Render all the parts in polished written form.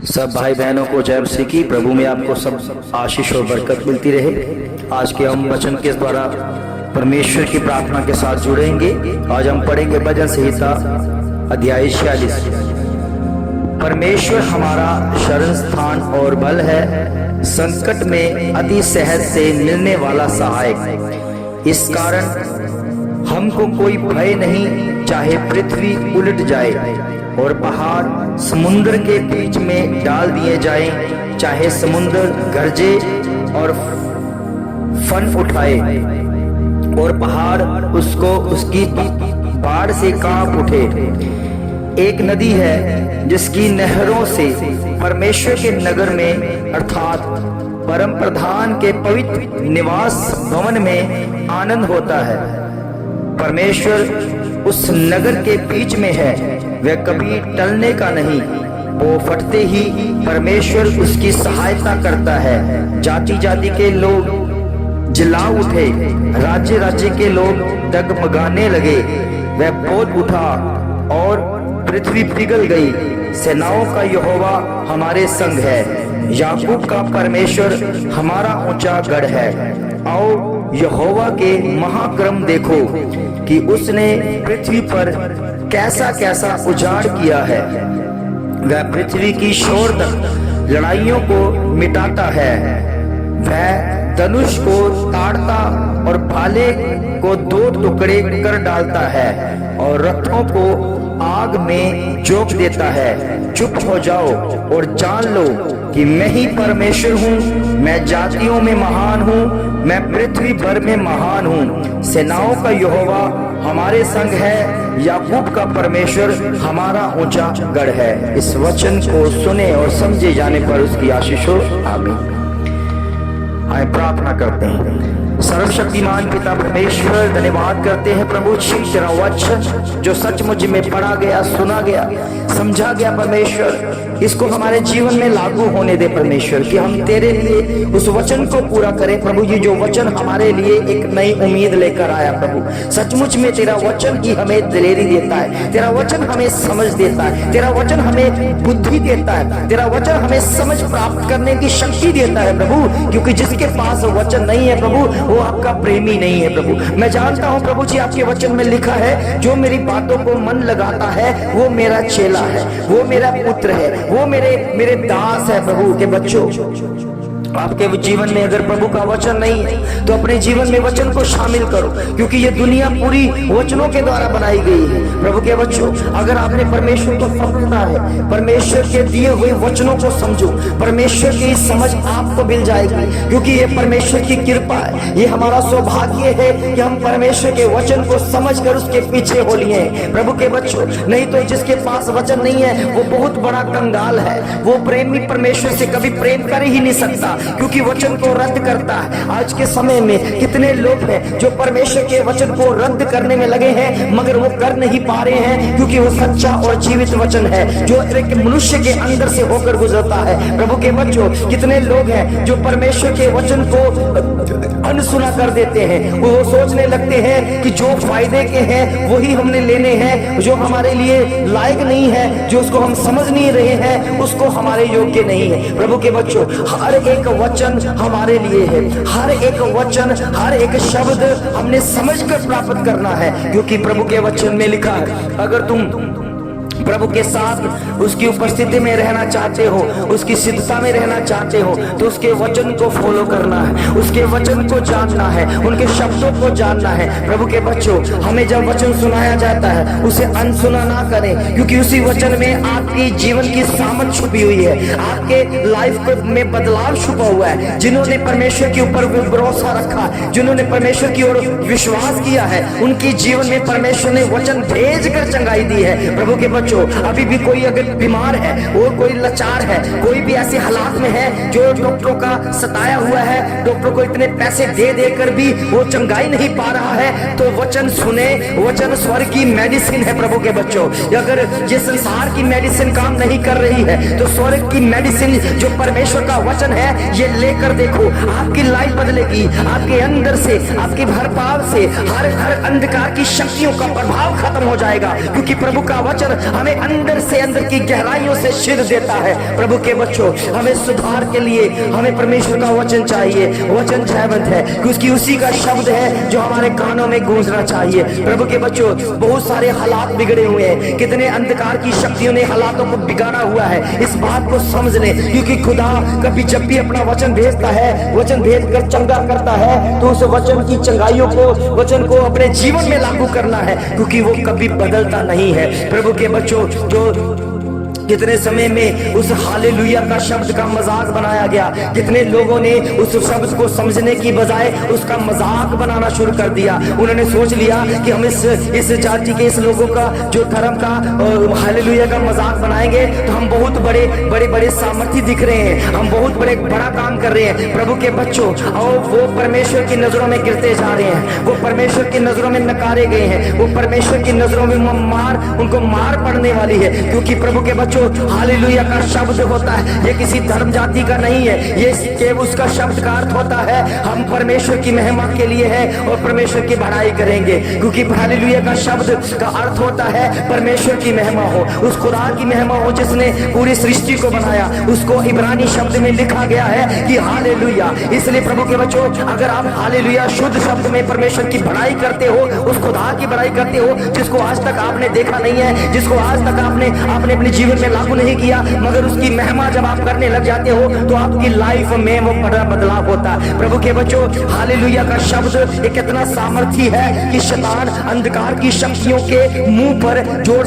सब भाई बहनों को जय मसीह की। प्रभु में आपको सब आशीष और बरकत मिलती रहे। आज के हम वचन के द्वारा परमेश्वर की प्रार्थना के साथ जुड़ेंगे। आज हम पढ़ेंगे भजन संहिता अध्याय 46। परमेश्वर हमारा शरण स्थान और बल है, संकट में अति सहज से मिलने वाला सहायक। इस कारण हमको कोई भय नहीं, चाहे पृथ्वी उलट जाए और पहाड़ समुद्र के बीच में डाल दिए जाएं, चाहे समुद्र गरजे और फन उठाए और पहाड़ उसकी बाढ़ से कांप उठे। एक नदी है जिसकी नहरों से परमेश्वर के नगर में अर्थात परम प्रधान के पवित्र निवास भवन में आनंद होता है। परमेश्वर उस नगर के बीच में है, वह कभी टलने का नहीं। वो फटते ही परमेश्वर उसकी सहायता करता है। जाति जाति के लोग जिला उठे, राज्य राज्य के लोग डगमगाने लगे। वह बोल उठा और पृथ्वी पिघल गई। सेनाओं का यहोवा हमारे संग है, याकूब का परमेश्वर हमारा ऊंचा गढ़ है। आओ यहोवा के महाक्रम देखो कि उसने पृथ्वी पर कैसा कैसा उजाड़ किया है। वह पृथ्वी की शोर तक लड़ाइयों को मिटाता है। वह धनुष को ताड़ता और भाले को दो टुकड़े कर डालता है और रथों को आग में झोंक देता है। चुप हो जाओ और जान लो कि मैं ही परमेश्वर हूँ। मैं जातियों में महान हूँ, मैं पृथ्वी भर में महान हूँ। सेनाओं का यहोवा हमारे संग है, याकूब का परमेश्वर हमारा ऊंचा गढ़ है। इस वचन को सुने और समझे जाने पर उसकी आशीष हो। आमीन। आए प्रार्थना करते हैं। सर्वशक्तिमान पिता परमेश्वर, धन्यवाद करते हैं प्रभु जी तेरा वचन जो सचमुच में पढ़ा गया, सुना गया, समझा गया। परमेश्वर इसको हमारे जीवन में लागू होने दे परमेश्वर, कि हम तेरे लिए उस वचन को पूरा करें। प्रभु जी जो वचन हमारे लिए एक नई उम्मीद लेकर आया प्रभु, सचमुच में तेरा वचन ही हमें दिलेरी देता है, तेरा वचन हमें समझ देता है, तेरा वचन हमें बुद्धि देता है, तेरा वचन हमें समझ प्राप्त करने की शक्ति देता है प्रभु। क्योंकि जिसके पास वचन नहीं है प्रभु, वो आपका प्रेमी नहीं है प्रभु। मैं जानता हूं प्रभु जी आपके वचन में लिखा है, जो मेरी बातों को मन लगाता है वो मेरा चेला है, वो मेरा पुत्र है, वो मेरे दास है। प्रभु के बच्चों, आपके जीवन में अगर प्रभु का वचन नहीं है तो अपने जीवन में वचन को शामिल करो, क्योंकि ये दुनिया पूरी वचनों के द्वारा बनाई गई है। प्रभु के बच्चों, अगर आपने परमेश्वर को समझना है, परमेश्वर के दिए हुए वचनों को समझो, परमेश्वर की समझ आपको मिल जाएगी। क्योंकि ये परमेश्वर की कृपा है, ये हमारा सौभाग्य है कि हम परमेश्वर के वचन को समझकर उसके पीछे हो लिए हैं। प्रभु के बच्चों, नहीं तो जिसके पास वचन नहीं है वो बहुत बड़ा कंगाल है, वो प्रेमी परमेश्वर से कभी प्रेम कर ही नहीं सकता, क्योंकि वचन को रद्द करता है। आज के समय में कितने लोग हैं जो परमेश्वर के वचन को रद्द करने में लगे हैं, मगर वो कर नहीं पा रहे हैं, क्योंकि वो सच्चा और जीवित वचन है जो एक मनुष्य के अंदर से होकर गुजरता है। प्रभु के बच्चों, कितने लोग हैं जो परमेश्वर के वचन को अनसुना कर देते हैं। वो सोचने लगते हैं कि जो फायदे के हैं वही हमने लेने हैं, जो हमारे लिए लायक नहीं है, जो उसको हम समझ नहीं रहे हैं, उसको हमारे योग्य नहीं है। प्रभु के बच्चों, हर एक वचन हमारे लिए है, हर एक वचन, हर एक शब्द हमने समझकर प्राप्त करना है। क्योंकि प्रभु के वचन में लिखा है, अगर तुम प्रभु के साथ उसकी उपस्थिति में रहना चाहते हो, उसकी सिद्धता में रहना चाहते हो, तो उसके वचन को फॉलो करना है, उसके वचन को जानना है, उनके शब्दों को जानना है। प्रभु के बच्चों, हमें जब वचन सुनाया जाता है उसे अनसुना ना करें, क्योंकि उसी वचन में आपकी जीवन की सामर्थ छुपी हुई है, आपके लाइफ में बदलाव छुपा हुआ है। जिन्होंने परमेश्वर के ऊपर भरोसा रखा, जिन्होंने परमेश्वर की ओर विश्वास किया है, उनकी जीवन में परमेश्वर ने वचन भेज कर चंगाई दी है। प्रभु के बच्चों, अभी भी कोई अगर बीमार है और कोई लाचार है, कोई भी ऐसे हालात में है जो डॉक्टरों का सताया हुआ है, डॉक्टर को इतने पैसे दे देकर भी वो चंगाई नहीं पा रहा है, तो वचन सुने। वचन स्वर्ग की मेडिसिन है। प्रभु के बच्चों, अगर ये संसार की मेडिसिन काम नहीं कर रही है तो स्वर्ग की मेडिसिन जो परमेश्वर का वचन है, ये लेकर देखो, आपकी लाइफ बदलेगी। आपके अंदर से, आपके भरपाव से हर अंधकार की शक्तियों का प्रभाव खत्म हो जाएगा, क्योंकि प्रभु का वचन हमें अंदर से अंदर की गहराइयों से शिर देता है। प्रभु के बच्चों, हमें सुधार के लिए हमें परमेश्वर का वचन चाहिए। वचन जयवंत है क्योंकि उसी का शब्द है जो हमारे कानों में गूंजना चाहिए। प्रभु के बच्चों, बहुत सारे हालात बिगड़े हुए हैं, कितने अंधकार की शक्तियों ने हालातों को बिगाड़ा हुआ है। इस बात को समझ लें, क्योंकि खुदा कभी जब भी अपना वचन भेजता है, वचन भेज कर चंगा करता है, तो उस वचन की चंगाइयों को, वचन को अपने जीवन में लागू करना है, क्योंकि वो कभी बदलता नहीं है। प्रभु के बच्चों, जो कितने समय में उस हालेलुया का शब्द का मजाक बनाया गया, कितने लोगों ने उस शब्द को समझने की बजाय उसका मजाक बनाना शुरू कर दिया। उन्होंने सोच लिया कि हम इस जाति के, इस लोगों का जो धर्म का हालेलुया का मजाक बनाएंगे तो हम बहुत बड़े सामर्थ्य दिख रहे हैं, हम बहुत बड़ा काम कर रहे हैं। प्रभु के बच्चों, और वो परमेश्वर की नजरों में गिरते जा रहे हैं, वो परमेश्वर की नजरों में नकारे गए हैं, वो परमेश्वर की नजरों में उनको मार पड़ने वाली है। क्योंकि प्रभु के बच्चों, हालेलुया का शब्द होता है, ये किसी धर्म जाति का नहीं है, ये केवल उसका शब्द का अर्थ होता है हम परमेश्वर की महिमा के लिए है और परमेश्वर की बढ़ाई करेंगे। क्योंकि हालेलुया का शब्द का अर्थ होता है परमेश्वर की महिमा हो, उस खुदा की महिमा हो जिसने पूरी सृष्टि को बनाया। उसको इब्रानी शब्द में लिखा गया है कि हालेलुया। इसलिए प्रभु के बच्चों, अगर आप हालेलुया शुद्ध शब्द में परमेश्वर की बढ़ाई करते हो, उस खुदा की बढ़ाई करते हो जिसको आज तक आपने देखा नहीं है, जिसको आज तक आपने अपने जीवन में लागू नहीं किया, मगर उसकी महिमा जब आप करने लग जाते हो तो आपकी लाइफ में वो बड़ा बदलाव होता है। प्रभु के बच्चों, हालेलुया का शब्द एक इतना सामर्थी है कि शैतान अंधकार की शक्तियों के मुंह पर जोर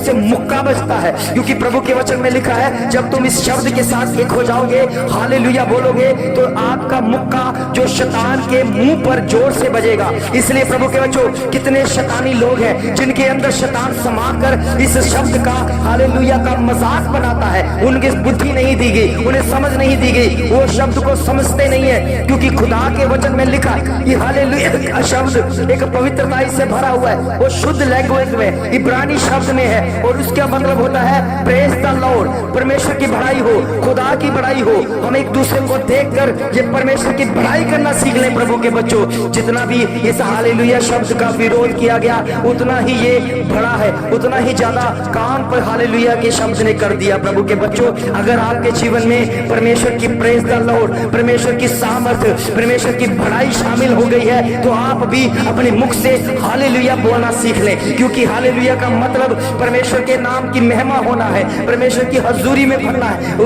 से मुक्का बजता है। क्योंकि प्रभु के वचन में लिखा है, जब तुम इस शब्द के साथ एक हो जाओगे, हालेलुया बोलोगे, तो आपका मुक्का जो शैतान के मुंह पर जोर से बजेगा। इसलिए प्रभु के बच्चों, कितने शैतानी लोग हैं जिनके अंदर शैतान समाकर इस शब्द का, हालेलुया का मजाक बनाता है। उनकी बुद्धि नहीं दी गई, उन्हें समझ नहीं दी गई, वो शब्द को समझते नहीं है। क्योंकि खुदा के वचन में लिखा है कि हालेलुया का शब्द एक पवित्रता से भरा हुआ है, वो शुद्ध लैंग्वेज में इब्रानी शब्द में है, और उसका मतलब होता है प्रेज द लॉर्ड, परमेश्वर की बढ़ाई हो, खुदा की बढ़ाई हो। हम एक दूसरे को देखकर ये परमेश्वर की बढ़ाई करना सीख लें। प्रभु के बच्चों, जितना भी इस हालेलुया शब्द का विरोध किया गया, उतना ही ये बड़ा है, उतना ही ज्यादा काम पर हालेलुया के शब्द ने कर दिया। प्रभु के बच्चों, अगर आपके जीवन में परमेश्वर की प्रेज द लॉर्ड, परमेश्वर की सामर्थ्य, परमेश्वर की बढ़ाई शामिल हो गई है, तो आप भी अपने मुख से हालेलुया बोलना सीख लें। क्योंकि हालेलुया का मतलब परमेश्वर के नाम की महिमा होना है, परमेश्वर की हजूरी में भरना है,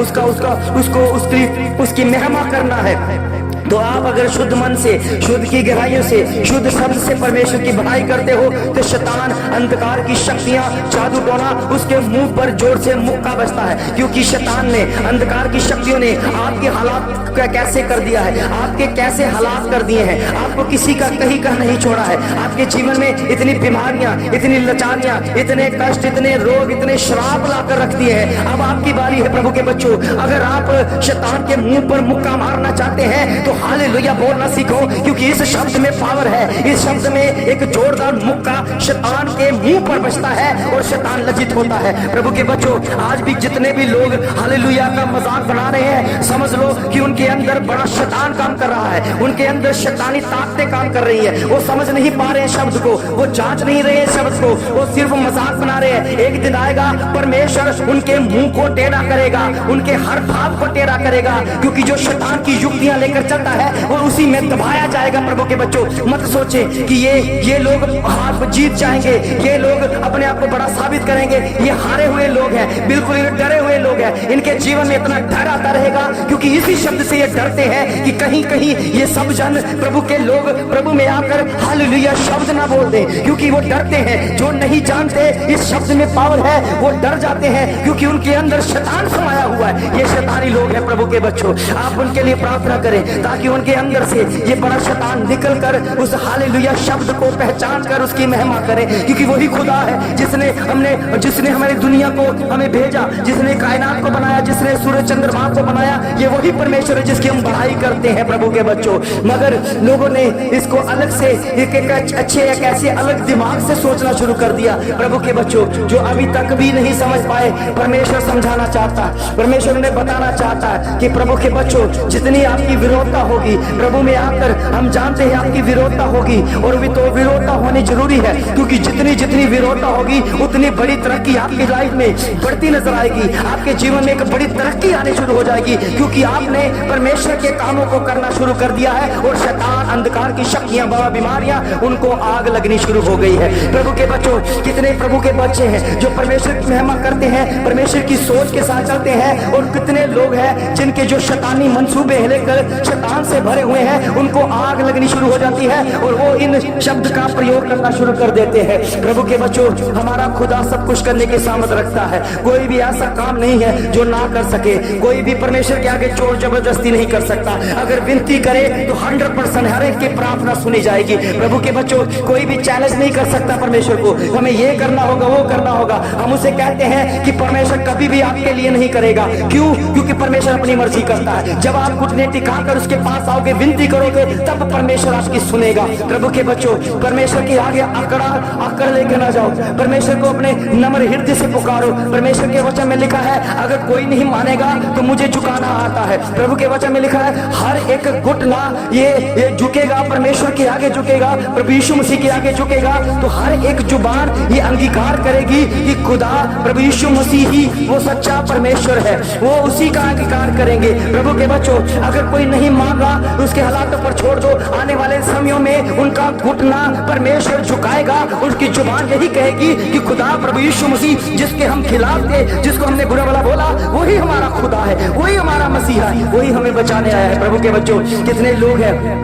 उसकी महिमा करना है। तो आप अगर शुद्ध मन से, शुद्ध की गहराइयों से, शुद्ध शब्द से परमेश्वर की बढ़ाई करते हो, तो शैतान, अंधकार की शक्तियां, जादू टोना, उसके मुंह पर जोर से मुक्का बजता है। क्योंकि शैतान ने, अंधकार की शक्तियों ने आपके हालात कैसे कर दिया है, आपके कैसे हालात कर दिए हैं, आपको किसी का कहीं का नहीं छोड़ा है। आपके जीवन में इतनी बीमारियां, इतनी लाचारियां, इतने कष्ट, इतने रोग, इतने श्राप लाकर रख दिए हैं। अब आपकी बारी है प्रभु के बच्चों, अगर आप शैतान के मुंह पर मुक्का मारना चाहते हैं तो हालेलुया बोलना सीखो। क्योंकि इस शब्द में पावर है, इस शब्द में एक जोरदार मुक्का शैतान के मुंह पर बजता है और शैतान लज्जित होता है। प्रभु के बच्चों, आज भी जितने भी लोग हालेलुया का मजाक बना रहे हैं, समझ लो कि उनके अंदर बड़ा शैतान काम कर रहा है, उनके अंदर शैतानी ताकतें काम कर रही है। वो समझ नहीं पा रहे हैं शब्द को, वो जांच नहीं रहे हैं शब्द को, वो सिर्फ मजाक बना रहे हैं। एक दिन आएगा, परमेश्वर उनके मुंह को टेढ़ा करेगा, उनके हर भाव को टेढ़ा करेगा। क्योंकि जो शैतान की युक्तियां लेकर चलता है वो उसी में दबाया जाएगा। प्रभु के बच्चों, मत सोचे कि ये लोग हार जीत जाएंगे, ये लोग अपने आप को बड़ा साबित करेंगे। ये हारे हुए लोग हैं, बिल्कुल डरे हुए लोग हैं। इनके जीवन में इतना डर आता रहेगा क्योंकि इसी शब्द से ये डरते हैं कि कहीं कहीं ये सब जन, प्रभु के लोग, प्रभु में आकर हालेलुया शब्द ना बोल दे। क्योंकि वो डरते हैं, जो नहीं जानते इस शब्द में पावर है, वो डर जाते हैं क्योंकि उनके अंदर शैतान समाया हुआ है। ये शैतानी लोग हैं। प्रभु के बच्चों, आप उनके लिए प्रार्थना करें ताकि उनके अंदर से ये बड़ा शैतान निकलकर उस हालेलुया शब्द को पहचान कर उसकी महिमा करे। क्योंकि वही खुदा है जिसने हमारी दुनिया को हमें भेजा, जिसने कायनात को बनाया, जिसने सूरज चंद्रमा को बनाया। ये वही परमेश्वर है जिसकी हम बढ़ाई करते हैं। प्रभु के बच्चों, मगर लोगों ने इसको अलग से एक अच्छे एक ऐसे अलग दिमाग से सोचना शुरू कर दिया। प्रभु के बच्चों, जो अभी तक भी नहीं समझ पाए, परमेश्वर समझाना चाहता है, परमेश्वर उन्हें बताना चाहता है कि प्रभु के बच्चों, जितनी आपकी विरोधता होगी, प्रभु में आकर हम जानते हैं आपकी विरोधता होगी, और भी तो विरोधता होनी जरूरी है, क्योंकि जितनी जितनी विरोधता होगी उतनी बड़ी तरक्की आपकी लाइफ में बढ़ती नजर आएगी। आपके जीवन में एक बड़ी तरक्की आनी शुरू हो जाएगी, क्योंकि आपने परमेश्वर के कामों को करना शुरू कर दिया है, और शैतान, अंधकार की शक्तियां, बड़ा बीमारियां, उनको आग लगनी शुरू हो गई है। प्रभु के बच्चों, कितने प्रभु के बच्चे हैं जो परमेश्वर की महिमा करते हैं, परमेश्वर की सोच के साथ चलते हैं, और कितने लोग हैं जिनके जो शैतानी मंसूबे लेकर शैतान से भरे हुए हैं, उनको आग लगनी शुरू हो जाती है, और वो इन शब्द का प्रयोग करना शुरू कर देते हैं। प्रभु के बच्चों, हमारा खुदा सब कुछ करने की सामर्थ रखता है। कोई भी ऐसा काम नहीं है जो ना कर सके, कोई भी परमेश्वर के आगे जोर जबरदस्ती नहीं कर सकता। अगर विनती करे तो 100% हर एक की प्रार्थना सुनी जाएगी। प्रभु के बच्चों, कोई भी चैलेंज नहीं कर सकता परमेश्वर को, हमें ये करना होगा, वो करना होगा। हम उसे कहते हैं कि परमेश्वर कभी भी आपके लिए नहीं करेगा। क्यों? क्योंकि परमेश्वर अपनी मर्जी करता है। जब आप घुटने टिकाकर उसके पास आओगे, विनती करोगे, तब परमेश्वर आपकी सुनेगा। प्रभु के बच्चों, परमेश्वर के आगे आकर लेके ना जाओ, परमेश्वर को अपने नम्र हृदय से पुकारो। परमेश्वर के वचन में लिखा है, अगर कोई नहीं मानेगा तो मुझे झुकाना आता है। प्रभु के वचन में लिखा है, हर एक घुटना ये झुकेगा, परमेश्वर के आगे झुकेगा, प्रभु यीशु मसीह के आगे झुकेगा, तो हर एक जुबान ये अंगीकार करेगी कि खुदा प्रभु यीशु मसीह ही वो सच्चा परमेश्वर है, वो उसी का अंगीकार करेंगे। प्रभु के बच्चों, अगर कोई नहीं मांगा तो उसके हालातों पर छोड़ दो, आने वाले समयों में उनका घुटना परमेश्वर झुकाएगा, उसकी जुबान यही कहेगी कि खुदा प्रभु यीशु मसीह, जिसके हम खिलाफ थे, जिसको हमने बुरा भला बोला, वही हमारा खुदा है, वही हमारा मसीहा है, वही हमें बचाने आया है। प्रभु के बच्चों, कितने लोग हैं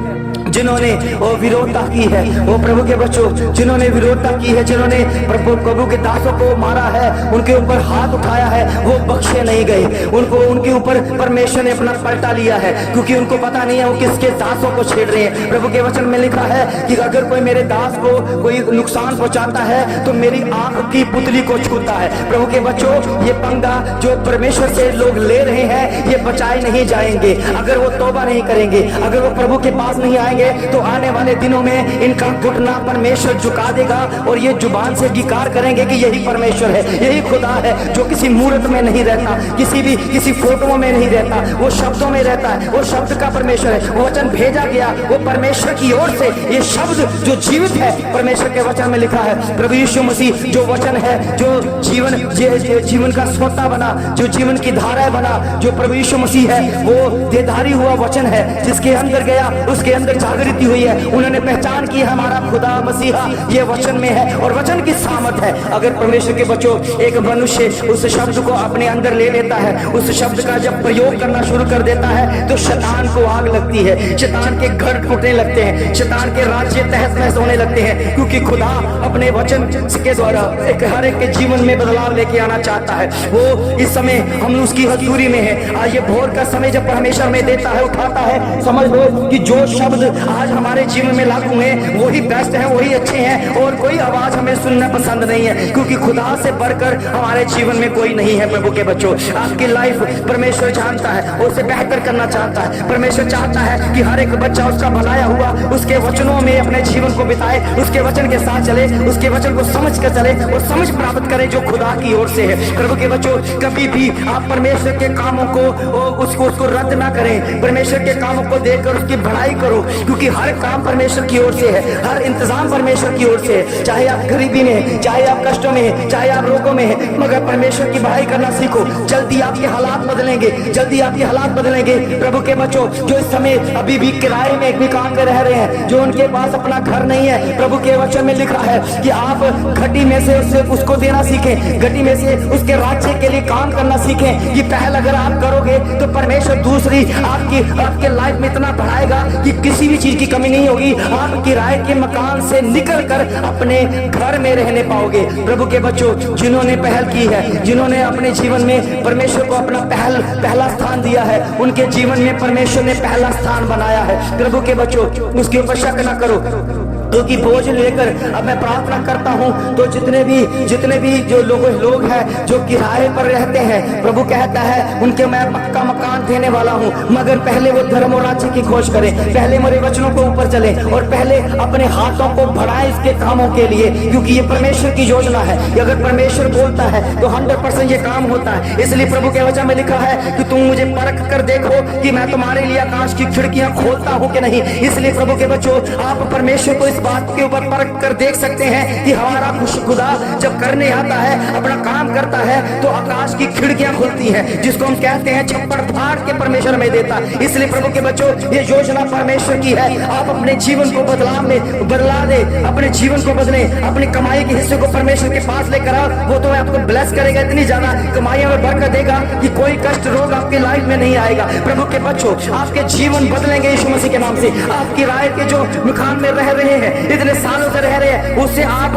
जिन्होंने वो विरोधता की है, वो प्रभु के बच्चों जिन्होंने विरोधता की है, जिन्होंने प्रभु के दासों को मारा है, उनके ऊपर हाथ उठाया है, वो बख्शे नहीं गए। उनको उनके ऊपर परमेश्वर ने अपना पलटा लिया है, क्योंकि उनको पता नहीं है वो किसके दासों को छेड़ रहे हैं। प्रभु के वचन में लिखा है कि अगर कोई मेरे दास को कोई नुकसान पहुंचाता है तो मेरी आंख की पुतली को छूता है। प्रभु के बच्चों, ये पंगा जो परमेश्वर से लोग ले रहे हैं, ये बचाए नहीं जाएंगे अगर वो तौबा नहीं करेंगे, अगर वो प्रभु के पास नहीं आएंगे, तो आने वाले दिनों में इनका घुटना परमेश्वर झुका देगा, और ये जुबान से गिकार करेंगे कि यही परमेश्वर है, यही खुदा है, जो किसी मूर्त में नहीं रहता, किसी फोटो में नहीं रहता, वो शब्दों में रहता है, वो शब्द का परमेश्वर है, वो वचन भेजा गया, वो परमेश्वर की ओर से, ये शब्द जो जीवित है, परमेश्वर के वचन में लिखा है। प्रभु यीशु मसीह जो वचन है, जो जीवन का सोता बना, जो जीवन की धारा बना, जो प्रभु यीशु मसीह है, वो देहधारी हुआ वचन है, जिसके अंदर गया उसके अंदर जागृति हुई है। उन्होंने पहचान की हमारा खुदा मसीहा ये वचन में है, और वचन की सामर्थ है। अगर परमेश्वर के बच्चों, एक मनुष्य उस शब्द को अपने अंदर ले लेता है, उस शब्द का जब प्रयोग करना शुरू कर देता है, तो शैतान को आग लगती है, शैतान के घर टूटने लगते हैं, शैतान के राज्य तहस नहस होने लगते हैं, क्योंकि खुदा अपने वचन के द्वारा हर एक के जीवन में बदलाव लेके आना चाहता है। वो इस समय हम उसकी हजूरी में है। आज ये भोर का समय जब परमेश्वर में देता है, उठाता है, समझ लो कि जो शब्द आज हमारे जीवन में लागू है वही बेस्ट है, वही अच्छे हैं, और कोई आवाज हमें सुनना पसंद नहीं है, क्योंकि खुदा से बढ़कर हमारे जीवन में कोई नहीं है। प्रभु के बच्चों, आपकी लाइफ परमेश्वर जानता है, उसे बेहतर करना चाहता है। परमेश्वर चाहता है कि हर एक बच्चा उसका भलाया हुआ उसके वचनों में अपने जीवन को बिताए, उसके वचन के साथ चले, उसके वचन को समझ कर चले, और समझ प्राप्त करे जो खुदा की ओर से है। प्रभु के बच्चों, कभी भी आप परमेश्वर के कामों को उसको रद्द ना करें, परमेश्वर के कामों को देखकर उसकी बढ़ाई करो, क्योंकि हर काम परमेश्वर की ओर से है, हर इंतजाम परमेश्वर की ओर से है। चाहे आप गरीबी में, चाहे आप कष्टों में, चाहे आप रोगों में है, मगर परमेश्वर की बढ़ाई करना सीखो। जल्दी आपके हालात बदलेंगे, जल्दी आपके हालात बदलेंगे। प्रभु के बच्चों, जो इस समय अभी भी किराए में एक मकान पे रह रहे हैं, जो उनके पास अपना घर नहीं है, प्रभु के वचन में लिखा है कि आप घटी में से उसको देना सीखें, घटी में से उसके राज्य के लिए काम करना सीखें। कि पहल अगर आप करोगे तो परमेश्वर दूसरी आपके लाइफ में इतना बढ़ाएगा कि किसी भी चीज की कमी नहीं होगी। आप किराए के मकान से निकलकर अपने घर में रहने पाओगे। प्रभु के बच्चों, जिन्होंने पहल की है, जिन्होंने अपने जीवन में परमेश्वर को अपना पहला स्थान दिया है, उनके जीवन में परमेश्वर ने पहला स्थान बनाया है। प्रभु के बच्चों, उसके ऊपर शक न करो। क्योंकि बोझ लेकर अब मैं प्रार्थना करता हूं तो जितने भी जो लोग हैं जो किराए पर रहते हैं, प्रभु कहता है उनके मैं पक्का मकान देने वाला हूं, मगर पहले वो धर्म और राज्य की खोज करें, पहले मेरे वचनों को ऊपर चले और पहले अपने हाथों को बढ़ाएं इसके कामों के लिए, क्योंकि ये परमेश्वर की योजना है। अगर परमेश्वर बोलता है तो 100% ये काम होता है। इसलिए प्रभु के वचन में लिखा है कि तुम मुझे परख कर देखो कि मैं तुम्हारे लिए आकाश की खिड़कियां खोलता हूं कि नहीं। इसलिए प्रभु के बच्चों, आप परमेश्वर को बात के ऊपर परख कर देख सकते हैं कि हमारा खुदा जब करने आता है, अपना काम करता है, तो आकाश की खिड़कियां खुलती हैं, जिसको हम कहते हैं छप्पर फाड़ के परमेश्वर में देता। इसलिए प्रभु के बच्चों, ये योजना परमेश्वर की है। आप अपने जीवन को बदला दे, अपने जीवन को बदले, अपनी कमाई के हिस्से को परमेश्वर के पास लेकर आओ, वो तो आपको ब्लेस करेगा, इतनी ज्यादा कमाइयों में बरकत देगा कि कोई कष्ट रोग आपकी लाइफ में नहीं आएगा। प्रभु के बच्चों, आपके जीवन बदलेंगे यीशु मसीह के नाम से। आपकी राय के जो मकान में रह रहे हैं, इतने सालों से रह रहे हैं, उससे आप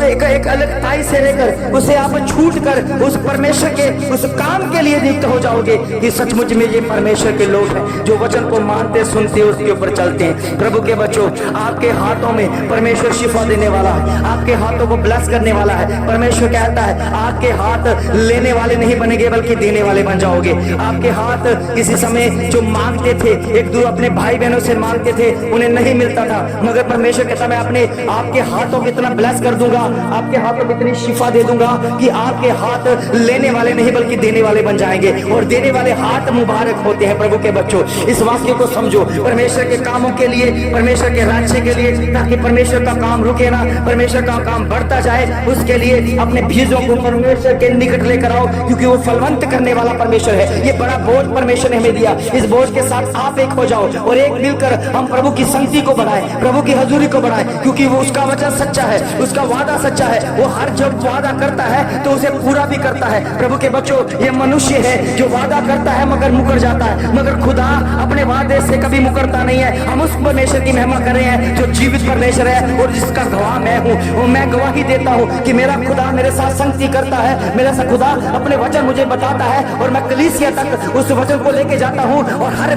एक अलगताई से रहकर उसे आप छूट कर उस परमेश्वर के उस काम के लिए नियुक्त हो जाओगे कि सचमुच में ये परमेश्वर के लोग हैं जो वचन को मानते सुनते उसके ऊपर चलते हैं। प्रभु के बच्चों, आपके हाथों में परमेश्वर शिफा देने वाला है, आपके हाथों को ब्लेस करने वाला है। परमेश्वर कहता है आपके हाथ लेने वाले नहीं बनेंगे बल्कि देने वाले बन जाओगे। आपके हाथ किसी समय जो मांगते थे, एक दो अपने भाई बहनों से मांगते थे, उन्हें नहीं मिलता था, मगर परमेश्वर कहता मैं अपने आपके हाथों को इतना ब्लेस कर दूंगा, आपके हाथों को इतनी शिफा दे दूंगा कि आपके हाथ लेने वाले नहीं बल्कि देने वाले बन जाएंगे। और देने वाले हाथ मुबारक होते हैं। प्रभु के बच्चों, इस वाक्य को समझो, परमेश्वर के कामों के लिए, परमेश्वर के राज्य के लिए, ताकि परमेश्वर का काम रुके ना, परमेश्वर का काम बढ़ता जाए, उसके लिए अपने बीजों को परमेश्वर के निकट लेकर आओ, क्योंकि वो फलवंत करने वाला परमेश्वर है। ये बड़ा बोझ परमेश्वर ने हमें दिया, इस बोझ के साथ आप एक हो जाओ और एक मिलकर हम प्रभु की संगति को बढ़ाएं, प्रभु की हजूरी को बढ़ाएं, क्योंकि वो उसका वचन सच्चा है, उसका वादा सच्चा है। वो हर जब वादा करता है तो उसे पूरा भी करता है। प्रभु के बच्चों, ये मनुष्य है जो वादा करता है मगर मुकर जाता है, मगर खुदा अपने वादे से कभी मुकरता नहीं है। हम उस परमेश्वर की महिमा कर रहे हैं जो जीवित परमेश्वर है और जिसका गवाह मैं हूँ। और मैं गवाही देता हूँ कि मेरा खुदा मेरे साथ संगति करता है, मेरा खुदा अपने वचन मुझे बताता है और मैं कलीसिया तक उस वचन को लेके जाता हूँ और हर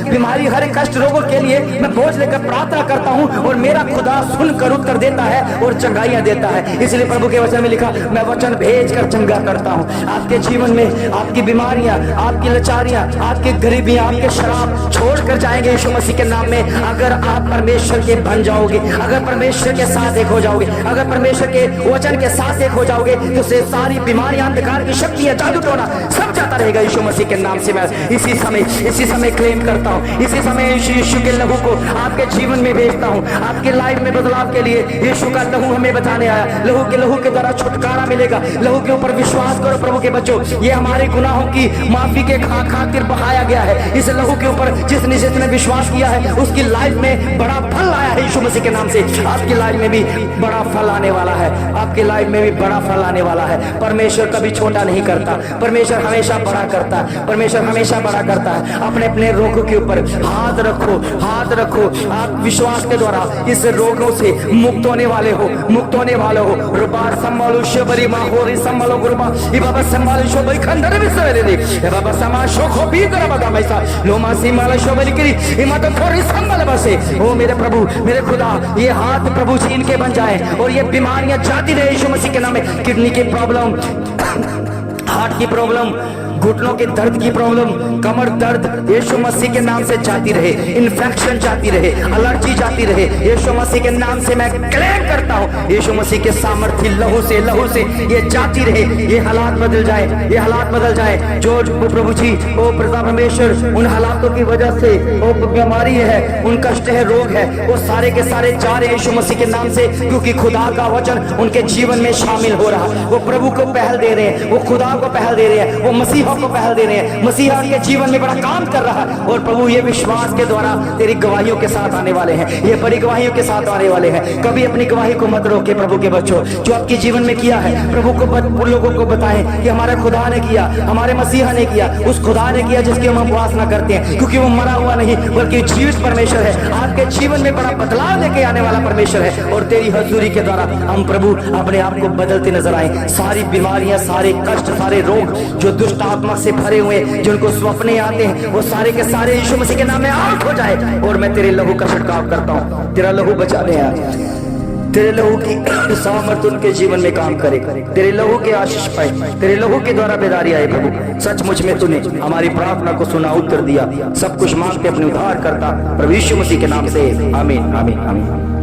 बीमारी, हर कष्ट रोगों के लिए मैं बोझ लेकर प्रार्थना करता हूँ और मेरा खुदा सुनकर उत्तर देता है और चंगाइयां देता है। इसलिए प्रभु के वचन में लिखा, मैं वचन भेज कर चंगा करता हूँ। आपके जीवन में आपकी बीमारियां, आपकी लाचारियां, आपकी गरीबियां, आपके शराब छोड़ कर जाएंगे यीशु मसीह के नाम में, अगर आप परमेश्वर के बन जाओगे, अगर परमेश्वर के साथ एक हो जाओगे, अगर परमेश्वर के वचन के साथ एक हो जाओगे, तो से सारी बीमारियां, अंधकार की शक्तियां, जादू टोना सब जाता रहेगा यीशु मसीह के नाम से। मैं इसी समय क्लेम करता हूँ, इसी समय यीशु के लहू को आपके जीवन में भेजता हूँ, आपके लाइफ में बदलाव के लिए यीशु का लहू हमें बताने आया। लहू के द्वारा छुटकारा मिलेगा। लहू के ऊपर विश्वास करो प्रभु के बच्चों, ये हमारे गुनाहों की माफी के खातिर बहाया गया है। इस लहू के ऊपर जिसने विश्वास किया है उसकी लाइफ में बड़ा फल आया है यीशु मसीह के नाम से। आपकी लाइफ में भी बड़ा फल आने वाला है, आपकी लाइफ में भी बड़ा फल आने वाला है। परमेश्वर कभी छोटा नहीं करता, परमेश्वर हमेशा बड़ा करता है, परमेश्वर हमेशा बड़ा करता है। अपने अपने रोगों के ऊपर हाथ रखो, हाथ रखो। आप विश्वास के द्वारा इस रोगों से मुक्त होने वाले हो, मुक्त होने वाले हो। रुबार संभालो शबरी माहोरी संभालो गुरुबा इबाबा संभालो शोबरी खंडर में सवेरे दे इबाबा समाशो को भी कर बता मैसा लोमा सीमाला शोबरी करी इमा तो थोड़ी संभाल बसे। ओ मेरे प्रभु, मेरे खुदा, ये हाथ प्रभु जी इनके बन जाए और ये बीमारियां जाती रहे यीशु मसीह के नाम में। किडनी की प्रॉब्लम, हार्ट की प्रॉब्लम, घुटनों के दर्द की प्रॉब्लम, कमर दर्द यीशु मसीह के नाम से जाती रहे, इन्फेक्शन जाती रहे, एलर्जी जाती रहे, यीशु मसीह के नाम से मैं क्लेम करता हूँ। यीशु मसीह के सामर्थ्य लहू से ये जाती रहे, ये हालात बदल जाए, ये हालात बदल जाए। जो प्रभु जी, ओ प्रभु परमेश्वर, उन हालातों की वजह से वो बीमारी है, उन कष्ट है, रोग है, वो सारे के सारे जा रहे यीशु मसीह के नाम से, क्योंकि खुदा का वचन उनके जीवन में शामिल हो रहा। वो प्रभु को पहल दे रहे हैं, वो खुदा को पहल दे रहे हैं, वो मसीहा को पहल दे रहे हैं। मसीहा के जीवन में बड़ा काम कर रहा है और प्रभु ये विश्वास के द्वारा तेरी गवाहियों के साथ आने वाले हैं, ये बड़ी गवाहियों के साथ आने वाले हैं। कभी अपनी गवाही को मत रोके प्रभु के बच्चों, जो आपके जीवन में किया है प्रभु को लोगों को बताएं कि हमारे खुदा ने किया, हमारे मसीहा ने किया, उस खुदा ने किया जिसकी हम उपासना करते हैं, क्योंकि वो मरा हुआ नहीं बल्कि जीवित परमेश्वर है। आपके जीवन में बड़ा बदलाव लेके आने वाला परमेश्वर है और तेरी हजूरी के द्वारा हम प्रभु अपने आप को बदलते नजर आए। सारी बीमारियां, सारे कष्ट, सारे सारे रोग जो दुष्ट आत्मा से भरे हुए, जिनको स्वप्ने आते हैं, वो सारे के सारे यीशु मसीह के नाम में आउट हो जाए। और मैं तेरे लहू का छिड़काव करता हूँ, तेरा लहू बचाने आया, तेरे लहू की सामर्थ उनके जीवन में काम करे, तेरे लहू के आशीष पाए, तेरे लहू के द्वारा बेदारी आए। प्रभु सचमुच में तूने हमारी प्रार्थना को सुना, उत्तर दिया। सब कुछ मांगते अपने उद्धार करता प्रभु यीशु मसीह के नाम से आमीन आमीन आमीन।